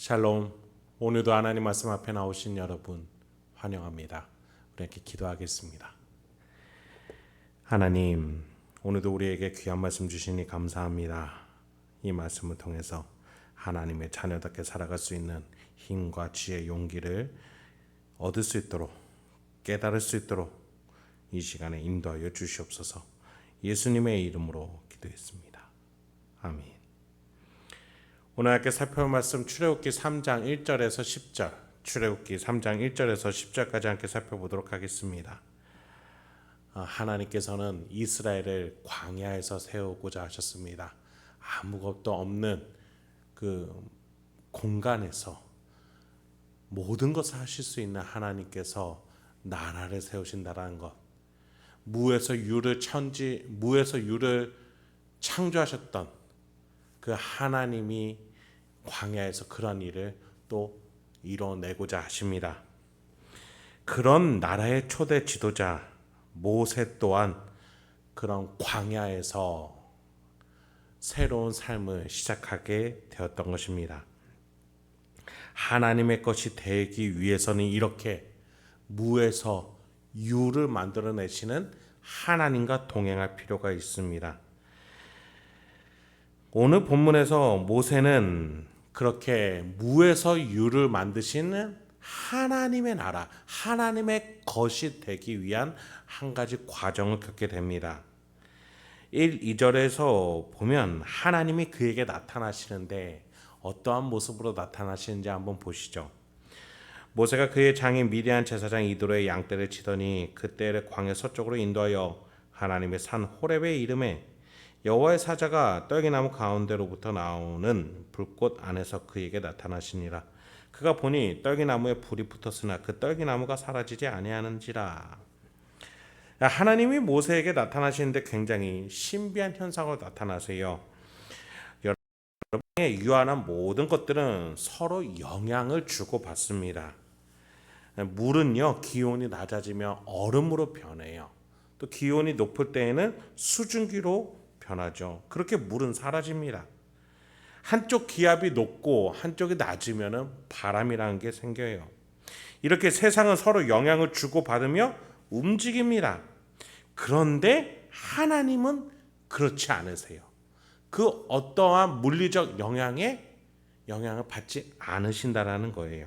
샬롬. 오늘도 하나님 말씀 앞에 나오신 여러분 환영합니다. 우리 이렇게 기도하겠습니다. 하나님, 오늘도 우리에게 귀한 말씀 주시니 감사합니다. 이 말씀을 통해서 하나님의 자녀답게 살아갈 수 있는 힘과 지혜, 용기를 얻을 수 있도록, 깨달을 수 있도록 이 시간에 인도하여 주시옵소서. 예수님의 이름으로 기도했습니다. 아멘. 오늘 함께 살펴볼 말씀 출애굽기 3장 1절에서 10절, 출애굽기 3장 1절에서 10절까지 함께 살펴보도록 하겠습니다. 하나님께서는 이스라엘을 광야에서 세우고자 하셨습니다. 아무것도 없는 그 공간에서 모든 것을 하실 수 있는 하나님께서 나라를 세우신다라는 것, 무에서 유를 창조하셨던 그 하나님이 광야에서 그런 일을 또 이뤄내고자 하십니다. 그런 나라의 초대 지도자 모세 또한 그런 광야에서 새로운 삶을 시작하게 되었던 것입니다. 하나님의 것이 되기 위해서는 이렇게 무에서 유를 만들어내시는 하나님과 동행할 필요가 있습니다. 오늘 본문에서 모세는 그렇게 무에서 유를 만드시는 하나님의 나라, 하나님의 것이 되기 위한 한 가지 과정을 겪게 됩니다. 1, 2절에서 보면 하나님이 그에게 나타나시는데 어떠한 모습으로 나타나시는지 한번 보시죠. 모세가 그의 장인 미디안 제사장 이도로의 양떼를 치더니 그 떼를 광야 서쪽으로 인도하여 하나님의 산 호렙에 이르매 여호와의 사자가 떨기나무 가운데로부터 나오는 불꽃 안에서 그에게 나타나시니라. 그가 보니 떨기나무에 불이 붙었으나 그 떨기나무가 사라지지 아니하는지라. 하나님이 모세에게 나타나시는데 굉장히 신비한 현상으로 나타나세요. 여러분의 유한한 모든 것들은 서로 영향을 주고받습니다. 물은요, 기온이 낮아지면 얼음으로 변해요. 또 기온이 높을 때에는 수증기로 변하죠. 그렇게 물은 사라집니다. 한쪽 기압이 높고 한쪽이 낮으면 바람이라는 게 생겨요. 이렇게 세상은 서로 영향을 주고받으며 움직입니다. 그런데 하나님은 그렇지 않으세요. 그 어떠한 물리적 영향을 받지 않으신다라는 거예요.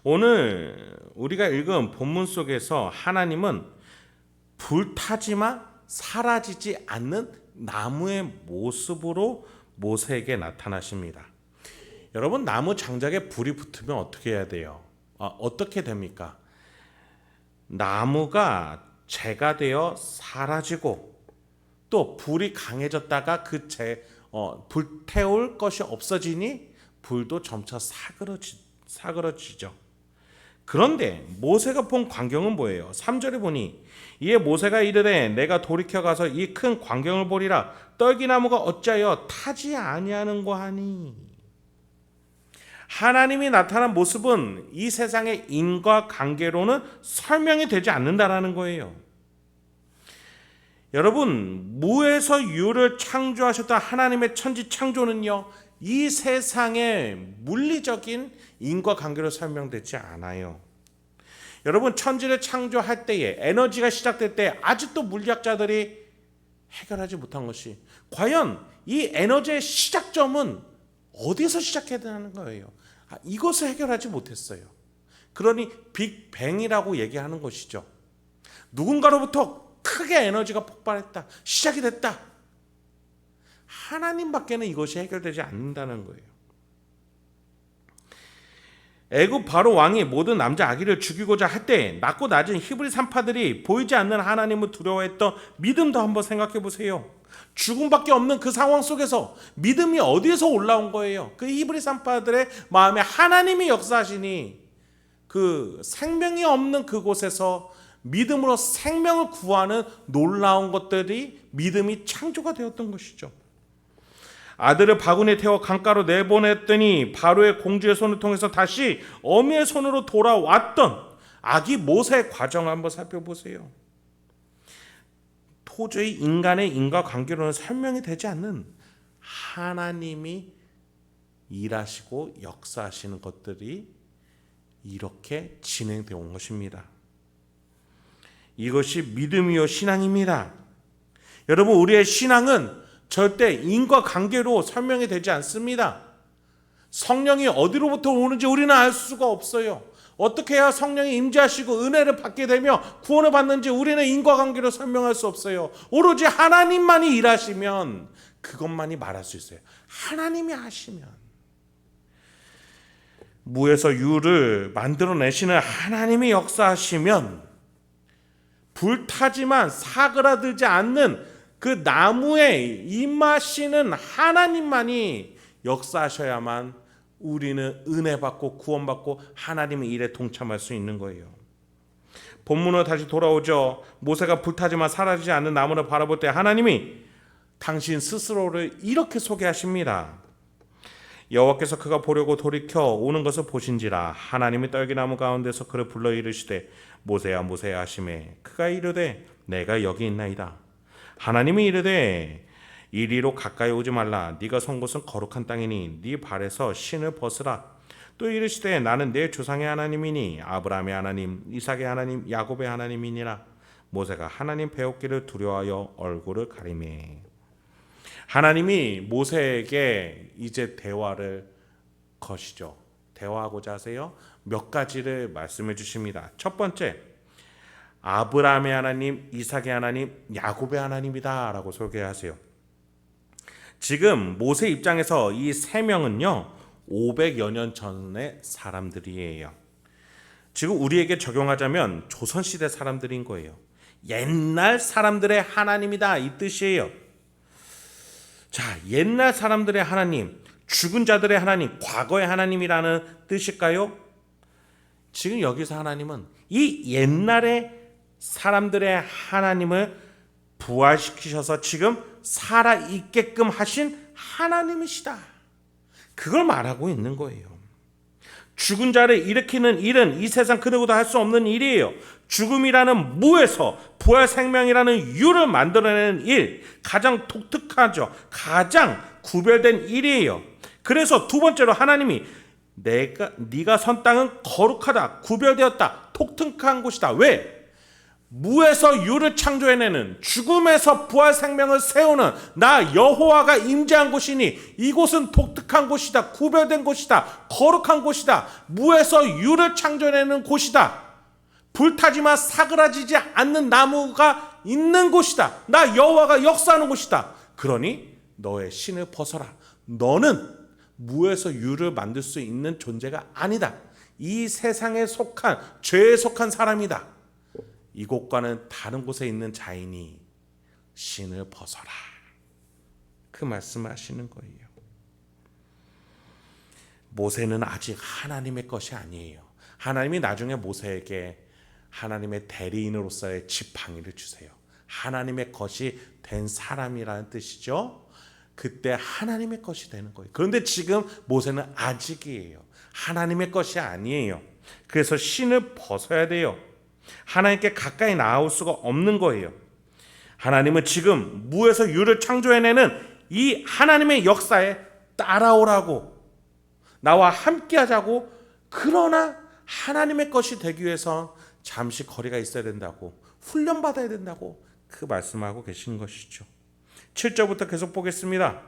오늘 우리가 읽은 본문 속에서 하나님은 불타지만 사라지지 않는 나무의 모습으로 모세에게 나타나십니다. 여러분, 나무 장작에 불이 붙으면 어떻게 해야 돼요? 어떻게 됩니까? 나무가 재가 되어 사라지고 또 불이 강해졌다가 불태울 것이 없어지니 불도 점차 사그러지죠. 그런데 모세가 본 광경은 뭐예요? 3절에 보니 이에 모세가 이르되 내가 돌이켜 가서 이 큰 광경을 보리라. 떨기나무가 어찌하여 타지 아니하는고 하니. 하나님이 나타난 모습은 이 세상의 인과관계로는 설명이 되지 않는다라는 거예요. 여러분, 무에서 유를 창조하셨던 하나님의 천지 창조는요, 이 세상의 물리적인 인과관계로 설명되지 않아요. 여러분, 천지를 창조할 때에 에너지가 시작될 때 아직도 물리학자들이 해결하지 못한 것이 과연 이 에너지의 시작점은 어디서 시작해야 되는 거예요. 이것을 해결하지 못했어요. 그러니 빅뱅이라고 얘기하는 것이죠. 누군가로부터 크게 에너지가 폭발했다, 시작이 됐다. 하나님밖에는 이것이 해결되지 않는다는 거예요. 애굽 바로 왕이 모든 남자 아기를 죽이고자 할 때 낮고 낮은 히브리 산파들이 보이지 않는 하나님을 두려워했던 믿음도 한번 생각해 보세요. 죽음밖에 없는 그 상황 속에서 믿음이 어디에서 올라온 거예요? 그 히브리 산파들의 마음에 하나님이 역사하시니 그 생명이 없는 그곳에서 믿음으로 생명을 구하는 놀라운 것들이 믿음이 창조가 되었던 것이죠. 아들을 바구니에 태워 강가로 내보냈더니 바로의 공주의 손을 통해서 다시 어미의 손으로 돌아왔던 아기 모세의 과정을 한번 살펴보세요. 도저히 인간의 인과관계로는 설명이 되지 않는 하나님이 일하시고 역사하시는 것들이 이렇게 진행되어 온 것입니다. 이것이 믿음이요 신앙입니다. 여러분, 우리의 신앙은 절대 인과관계로 설명이 되지 않습니다. 성령이 어디로부터 오는지 우리는 알 수가 없어요. 어떻게 해야 성령이 임재하시고 은혜를 받게 되며 구원을 받는지 우리는 인과관계로 설명할 수 없어요. 오로지 하나님만이 일하시면 그것만이 말할 수 있어요. 하나님이 하시면, 무에서 유를 만들어내시는 하나님이 역사하시면, 불타지만 사그라들지 않는 그 나무에 임하시는 하나님만이 역사하셔야만 우리는 은혜 받고 구원 받고 하나님의 일에 동참할 수 있는 거예요. 본문으로 다시 돌아오죠. 모세가 불타지만 사라지지 않는 나무를 바라볼 때 하나님이 당신 스스로를 이렇게 소개하십니다. 여호와께서 그가 보려고 돌이켜 오는 것을 보신지라 하나님이 떨기나무 가운데서 그를 불러 이르시되 모세야 모세야 하시매 그가 이르되 내가 여기 있나이다. 하나님이 이르되 이리로 가까이 오지 말라. 네가 선 곳은 거룩한 땅이니 네 발에서 신을 벗으라. 또 이르시되 나는 내 조상의 하나님이니 아브라함의 하나님 이삭의 하나님 야곱의 하나님이니라. 모세가 하나님 배웠기를 두려워하여 얼굴을 가리매. 하나님이 모세에게 이제 대화를 거시죠. 대화하고자 하세요. 몇 가지를 말씀해 주십니다. 첫 번째, 아브라함의 하나님, 이삭의 하나님, 야곱의 하나님이다 라고 소개하세요. 지금 모세 입장에서 이 세 명은요 500여 년 전의 사람들이에요. 지금 우리에게 적용하자면 조선시대 사람들인 거예요. 옛날 사람들의 하나님이다 이 뜻이에요. 자, 옛날 사람들의 하나님, 죽은 자들의 하나님, 과거의 하나님이라는 뜻일까요? 지금 여기서 하나님은 이 옛날의 사람들의 하나님을 부활시키셔서 지금 살아있게끔 하신 하나님이시다. 그걸 말하고 있는 거예요. 죽은 자를 일으키는 일은 이 세상 그 누구도 할 수 없는 일이에요. 죽음이라는 무에서 부활 생명이라는 유를 만들어내는 일, 가장 독특하죠. 가장 구별된 일이에요. 그래서 두 번째로 하나님이 네가 선 땅은 거룩하다, 구별되었다, 독특한 곳이다. 왜? 무에서 유를 창조해내는, 죽음에서 부활 생명을 세우는 나 여호와가 임재한 곳이니 이곳은 독특한 곳이다, 구별된 곳이다, 거룩한 곳이다, 무에서 유를 창조해내는 곳이다, 불타지만 사그라지지 않는 나무가 있는 곳이다, 나 여호와가 역사하는 곳이다. 그러니 너의 신을 벗어라. 너는 무에서 유를 만들 수 있는 존재가 아니다. 이 세상에 속한, 죄에 속한 사람이다. 이곳과는 다른 곳에 있는 자이니 신을 벗어라. 그 말씀을 하시는 거예요. 모세는 아직 하나님의 것이 아니에요. 하나님이 나중에 모세에게 하나님의 대리인으로서의 지팡이를 주세요. 하나님의 것이 된 사람이라는 뜻이죠. 그때 하나님의 것이 되는 거예요. 그런데 지금 모세는 아직이에요. 하나님의 것이 아니에요. 그래서 신을 벗어야 돼요. 하나님께 가까이 나올 수가 없는 거예요. 하나님은 지금 무에서 유를 창조해내는 이 하나님의 역사에 따라오라고, 나와 함께 하자고, 그러나 하나님의 것이 되기 위해서 잠시 거리가 있어야 된다고, 훈련받아야 된다고 그 말씀하고 계신 것이죠. 7절부터 계속 보겠습니다.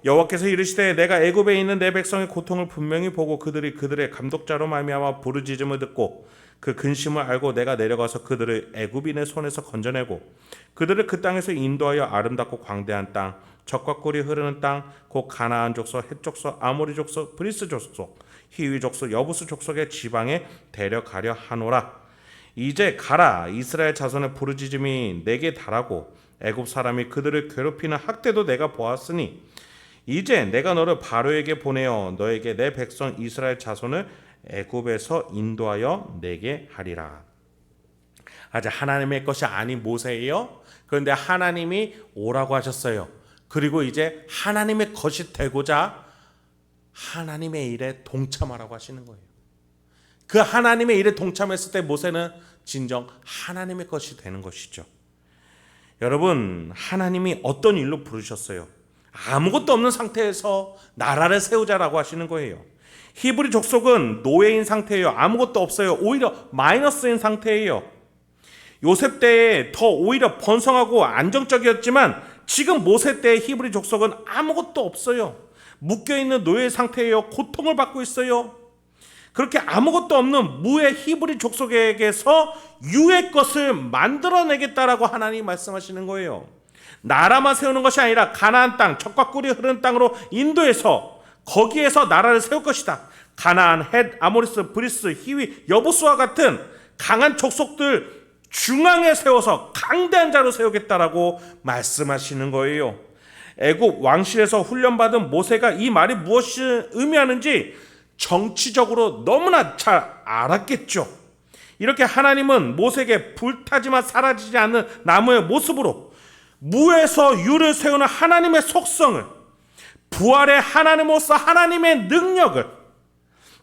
여호와께서 이르시되 내가 애굽에 있는 내 백성의 고통을 분명히 보고 그들이 그들의 감독자로 말미암아 부르짖음을 듣고 그 근심을 알고 내가 내려가서 그들을 애굽인의 손에서 건져내고 그들을 그 땅에서 인도하여 아름답고 광대한 땅, 젖과 꿀이 흐르는 땅, 곧 가나안 족속, 헷 족속, 아모리 족속, 브리스 족속, 히위 족속, 여부스 족속의 지방에 데려가려 하노라. 이제 가라. 이스라엘 자손의 부르짖음이 내게 달하고 애굽 사람이 그들을 괴롭히는 학대도 내가 보았으니 이제 내가 너를 바로에게 보내어 너에게 내 백성 이스라엘 자손을 애굽에서 인도하여 내게 하리라. 아직 하나님의 것이 아닌 모세예요. 그런데 하나님이 오라고 하셨어요. 그리고 이제 하나님의 것이 되고자 하나님의 일에 동참하라고 하시는 거예요. 그 하나님의 일에 동참했을 때 모세는 진정 하나님의 것이 되는 것이죠. 여러분, 하나님이 어떤 일로 부르셨어요? 아무것도 없는 상태에서 나라를 세우자라고 하시는 거예요. 히브리 족속은 노예인 상태예요. 아무것도 없어요. 오히려 마이너스인 상태예요. 요셉 때에 더 오히려 번성하고 안정적이었지만 지금 모세 때의 히브리 족속은 아무것도 없어요. 묶여있는 노예 상태예요. 고통을 받고 있어요. 그렇게 아무것도 없는 무의 히브리 족속에게서 유의 것을 만들어내겠다라고 하나님이 말씀하시는 거예요. 나라만 세우는 것이 아니라 가나안 땅, 젖과 꿀이 흐르는 땅으로 인도해서 거기에서 나라를 세울 것이다. 가나안, 헷, 아모리스, 브리스, 히위, 여부수와 같은 강한 족속들 중앙에 세워서 강대한 자로 세우겠다라고 말씀하시는 거예요. 애굽 왕실에서 훈련받은 모세가 이 말이 무엇을 의미하는지 정치적으로 너무나 잘 알았겠죠. 이렇게 하나님은 모세에게 불타지만 사라지지 않는 나무의 모습으로 무에서 유를 세우는 하나님의 속성을, 부활의 하나님으로서 하나님의 능력을,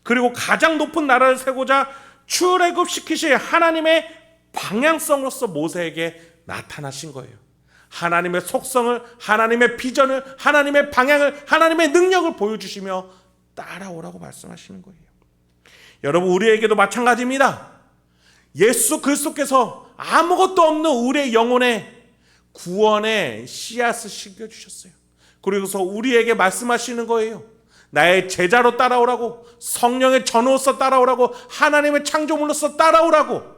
그리고 가장 높은 나라를 세우고자 출애굽시키실 하나님의 방향성으로서 모세에게 나타나신 거예요. 하나님의 속성을, 하나님의 비전을, 하나님의 방향을, 하나님의 능력을 보여주시며 따라오라고 말씀하시는 거예요. 여러분, 우리에게도 마찬가지입니다. 예수 그리스도께서 아무것도 없는 우리의 영혼에 구원의 씨앗을 심겨주셨어요. 그리고서 우리에게 말씀하시는 거예요. 나의 제자로 따라오라고, 성령의 전우로서 따라오라고, 하나님의 창조물로서 따라오라고.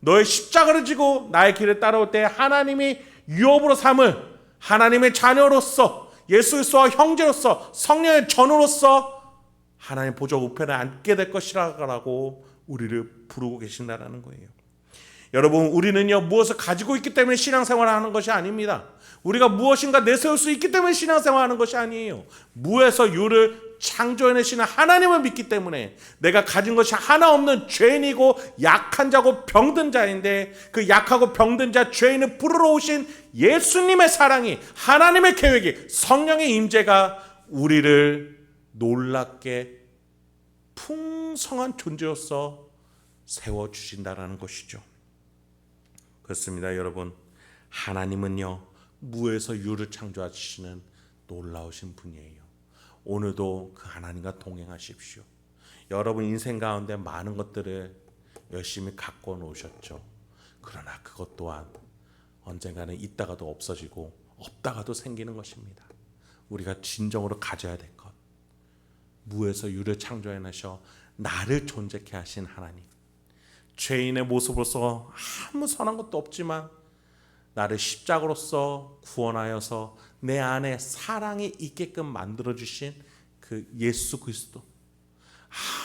너의 십자가를 지고 나의 길을 따라올 때 하나님이 유업으로 삼을 하나님의 자녀로서, 예수 그리스도와 형제로서, 성령의 전우로서 하나님 보좌 우편에 앉게 될 것이라고 우리를 부르고 계신다라는 거예요. 여러분, 우리는요 무엇을 가지고 있기 때문에 신앙생활을 하는 것이 아닙니다. 우리가 무엇인가 내세울 수 있기 때문에 신앙생활을 하는 것이 아니에요. 무에서 유를 창조해내시는 하나님을 믿기 때문에 내가 가진 것이 하나 없는 죄인이고 약한 자고 병든 자인데, 그 약하고 병든 자 죄인을 부르러 오신 예수님의 사랑이, 하나님의 계획이, 성령의 임재가 우리를 놀랍게 풍성한 존재로서 세워주신다라는 것이죠. 그렇습니다. 여러분, 하나님은요 무에서 유를 창조하시는 놀라우신 분이에요. 오늘도 그 하나님과 동행하십시오. 여러분 인생 가운데 많은 것들을 열심히 갖고 놓으셨죠. 그러나 그것 또한 언젠가는 있다가도 없어지고 없다가도 생기는 것입니다. 우리가 진정으로 가져야 될 것, 무에서 유를 창조해내셔 나를 존재케 하신 하나님, 죄인의 모습으로서 아무 선한 것도 없지만 나를 십자가로서 구원하여서 내 안에 사랑이 있게끔 만들어주신 그 예수 그리스도,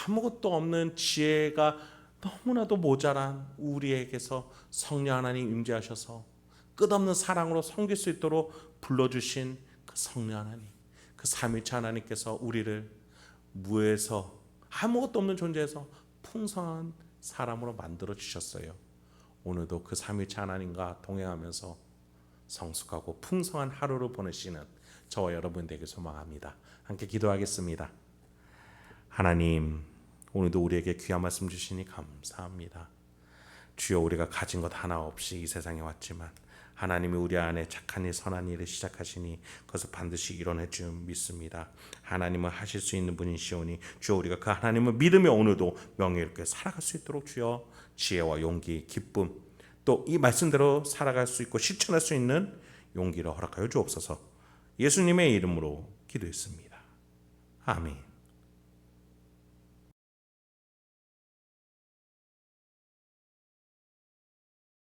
아무것도 없는 지혜가 너무나도 모자란 우리에게서 성령 하나님 임재하셔서 끝없는 사랑으로 섬길 수 있도록 불러주신 그 성령 하나님, 그 삼위일체 하나님께서 우리를 무에서 아무것도 없는 존재에서 풍성한 사람으로 만들어 주셨어요. 오늘도 그 삼위일체 하나님과 동행하면서 성숙하고 풍성한 하루를 보내시는 저와 여러분 되길 소망합니다. 함께 기도하겠습니다. 하나님, 오늘도 우리에게 귀한 말씀 주시니 감사합니다. 주여, 우리가 가진 것 하나 없이 이 세상에 왔지만 하나님이 우리 안에 착한 일, 선한 일을 시작하시니 그것을 반드시 이뤄낼 줄 믿습니다. 하나님은 하실 수 있는 분이시오니 주여, 우리가 그 하나님을 믿으며 오늘도 명예롭게 살아갈 수 있도록 주여 지혜와 용기, 기쁨, 또 이 말씀대로 살아갈 수 있고 실천할 수 있는 용기를 허락하여 주옵소서. 예수님의 이름으로 기도했습니다. 아멘.